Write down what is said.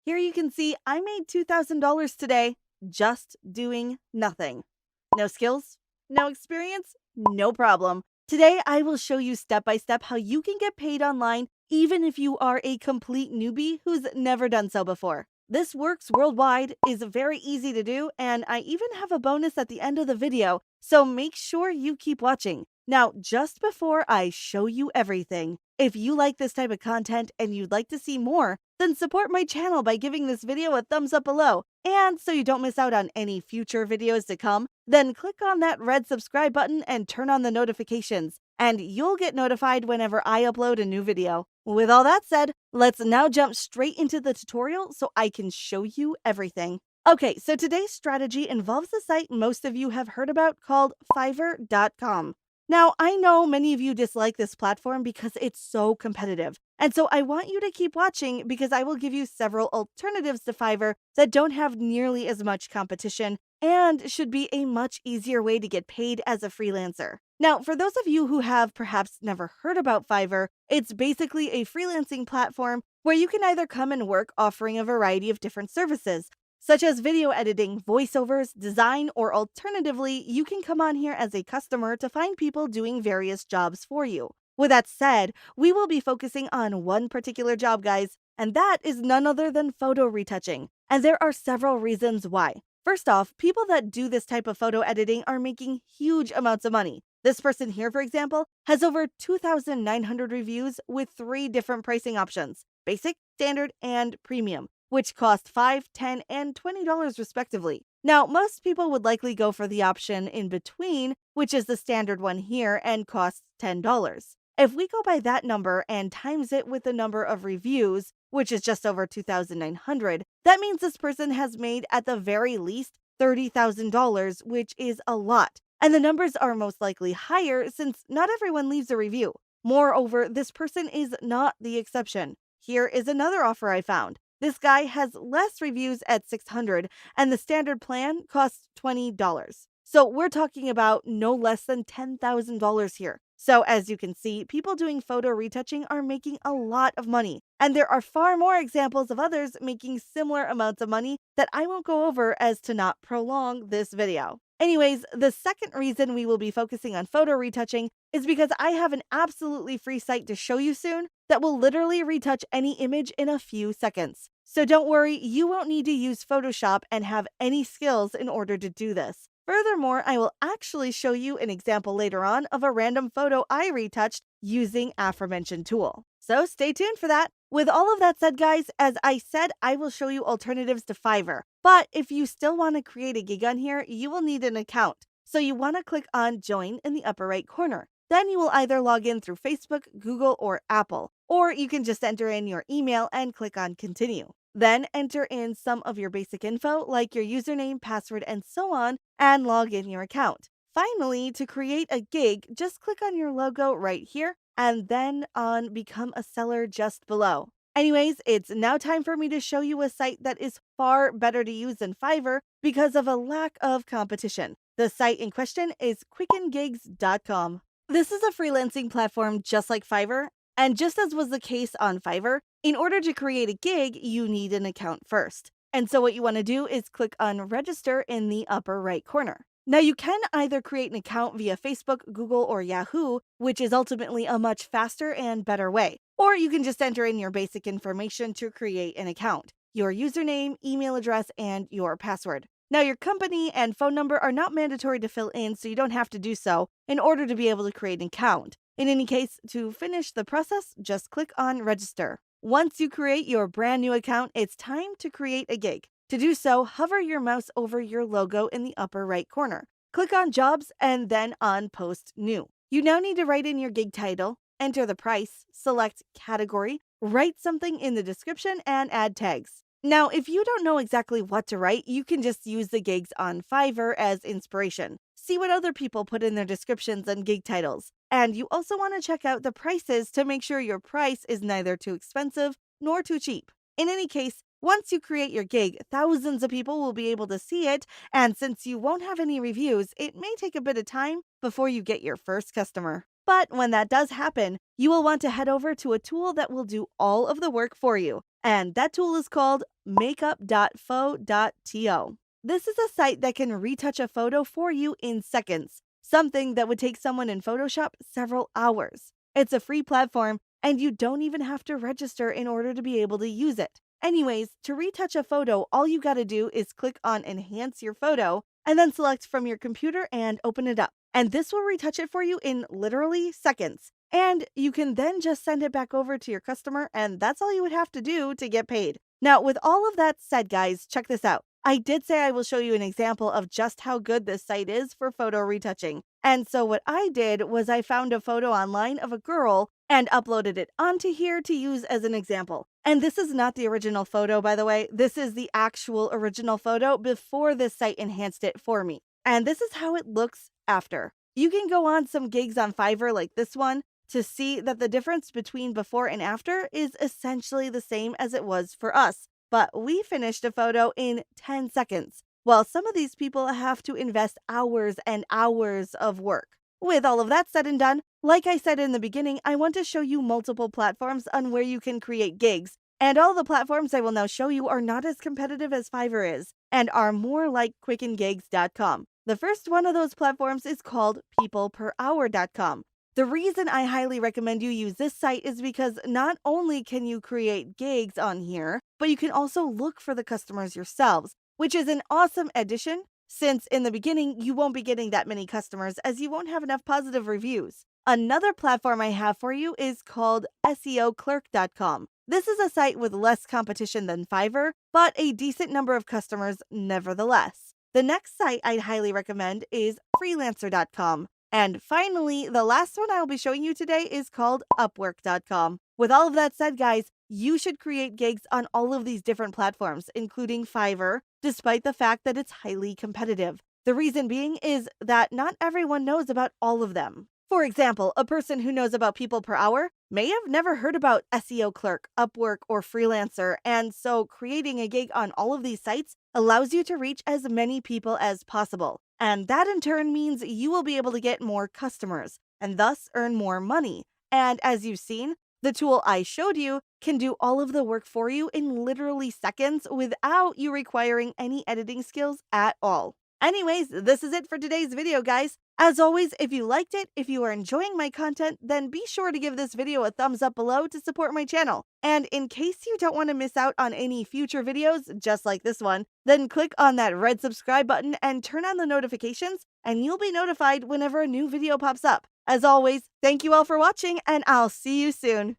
Here you can see I made $2,000 today just doing nothing. No skills, no experience, no problem. Today I will show you step by step how you can get paid online even if you are a complete newbie who's never done so before. This works worldwide, is very easy to do, and I even have a bonus at the end of the video, so make sure you keep watching. Now, just before I show you everything, if you like this type of content and you'd like to see more, then support my channel by giving this video a thumbs up below. And so you don't miss out on any future videos to come, then click on that red subscribe button and turn on the notifications, and you'll get notified whenever I upload a new video. With all that said, let's now jump straight into the tutorial so I can show you everything. Okay, so today's strategy involves a site most of you have heard about called Fiverr.com. Now, I know many of you dislike this platform because it's so competitive, and so I want you to keep watching because I will give you several alternatives to Fiverr that don't have nearly as much competition and should be a much easier way to get paid as a freelancer. Now, for those of you who have perhaps never heard about Fiverr, it's basically a freelancing platform where you can either come and work offering a variety of different services, such as video editing, voiceovers, design, or alternatively, you can come on here as a customer to find people doing various jobs for you. With that said, we will be focusing on one particular job, guys, and that is none other than photo retouching. And there are several reasons why. First off, people that do this type of photo editing are making huge amounts of money. This person here, for example, has over 2,900 reviews with 3 different pricing options: basic, standard, and premium, which cost $5, $10, and $20 respectively. Now, most people would likely go for the option in between, which is the standard one here and costs $10. If we go by that number and times it with the number of reviews, which is just over 2,900, that means this person has made at the very least $30,000, which is a lot. And the numbers are most likely higher since not everyone leaves a review. Moreover, this person is not the exception. Here is another offer I found. This guy has less reviews at 600, and the standard plan costs $20. So we're talking about no less than $10,000 here. So as you can see, people doing photo retouching are making a lot of money. And there are far more examples of others making similar amounts of money that I won't go over as to not prolong this video. Anyways, the second reason we will be focusing on photo retouching is because I have an absolutely free site to show you soon that will literally retouch any image in a few seconds. So don't worry, you won't need to use Photoshop and have any skills in order to do this. Furthermore, I will actually show you an example later on of a random photo I retouched using aforementioned tool. So stay tuned for that. With all of that said, guys, as I said, I will show you alternatives to Fiverr. But if you still want to create a gig on here, you will need an account. So you want to click on Join in the upper right corner. Then you will either log in through Facebook, Google, or Apple, or you can just enter in your email and click on Continue. Then enter in some of your basic info like your username, password, and so on, and log in your account. Finally, to create a gig, just click on your logo right here and then on Become a Seller just below. Anyways, it's now time for me to show you a site that is far better to use than Fiverr because of a lack of competition. The site in question is quickengigs.com. This is a freelancing platform just like Fiverr, and just as was the case on Fiverr, in order to create a gig, you need an account first. And so what you want to do is click on Register in the upper right corner. Now you can either create an account via Facebook, Google, or Yahoo, which is ultimately a much faster and better way. Or you can just enter in your basic information to create an account: your username, email address, and your password. Now your company and phone number are not mandatory to fill in, so you don't have to do so in order to be able to create an account. In any case, to finish the process, just click on Register. Once you create your brand new account, it's time to create a gig. To do so, hover your mouse over your logo in the upper right corner. Click on Jobs and then on Post New. You now need to write in your gig title, enter the price, select category, write something in the description, and add tags. Now, if you don't know exactly what to write, you can just use the gigs on Fiverr as inspiration. See what other people put in their descriptions and gig titles. And you also want to check out the prices to make sure your price is neither too expensive nor too cheap. In any case, once you create your gig, thousands of people will be able to see it, and since you won't have any reviews, it may take a bit of time before you get your first customer. But when that does happen, you will want to head over to a tool that will do all of the work for you, and that tool is called makeup.fo.to. This is a site that can retouch a photo for you in seconds, something that would take someone in Photoshop several hours. It's a free platform, and you don't even have to register in order to be able to use it. Anyways, to retouch a photo, all you gotta do is click on Enhance Your Photo, and then select from your computer and open it up. And this will retouch it for you in literally seconds. And you can then just send it back over to your customer, and that's all you would have to do to get paid. Now, with all of that said, guys, check this out. I did say I will show you an example of just how good this site is for photo retouching. And so what I did was I found a photo online of a girl and uploaded it onto here to use as an example. And this is not the original photo, by the way. This is the actual original photo before this site enhanced it for me. And this is how it looks after. You can go on some gigs on Fiverr like this one to see that the difference between before and after is essentially the same as it was for us. But we finished a photo in 10 seconds, while some of these people have to invest hours and hours of work. With all of that said and done, like I said in the beginning, I want to show you multiple platforms on where you can create gigs. And all the platforms I will now show you are not as competitive as Fiverr is, and are more like quickandgigs.com. The first one of those platforms is called peopleperhour.com. The reason I highly recommend you use this site is because not only can you create gigs on here, but you can also look for the customers yourselves, which is an awesome addition since in the beginning you won't be getting that many customers as you won't have enough positive reviews. Another platform I have for you is called SEOclerk.com. This is a site with less competition than Fiverr, but a decent number of customers nevertheless. The next site I'd highly recommend is freelancer.com. And finally, the last one I'll be showing you today is called upwork.com. With all of that said, guys, you should create gigs on all of these different platforms, including Fiverr, despite the fact that it's highly competitive. The reason being is that not everyone knows about all of them. For example, a person who knows about People Per Hour may have never heard about SEO Clerk, Upwork, or Freelancer, and so creating a gig on all of these sites allows you to reach as many people as possible. And that in turn means you will be able to get more customers and thus earn more money. And as you've seen, the tool I showed you can do all of the work for you in literally seconds without you requiring any editing skills at all. Anyways, this is it for today's video, guys. As always, if you liked it, if you are enjoying my content, then be sure to give this video a thumbs up below to support my channel. And in case you don't want to miss out on any future videos just like this one, then click on that red subscribe button and turn on the notifications, and you'll be notified whenever a new video pops up. As always, thank you all for watching, and I'll see you soon.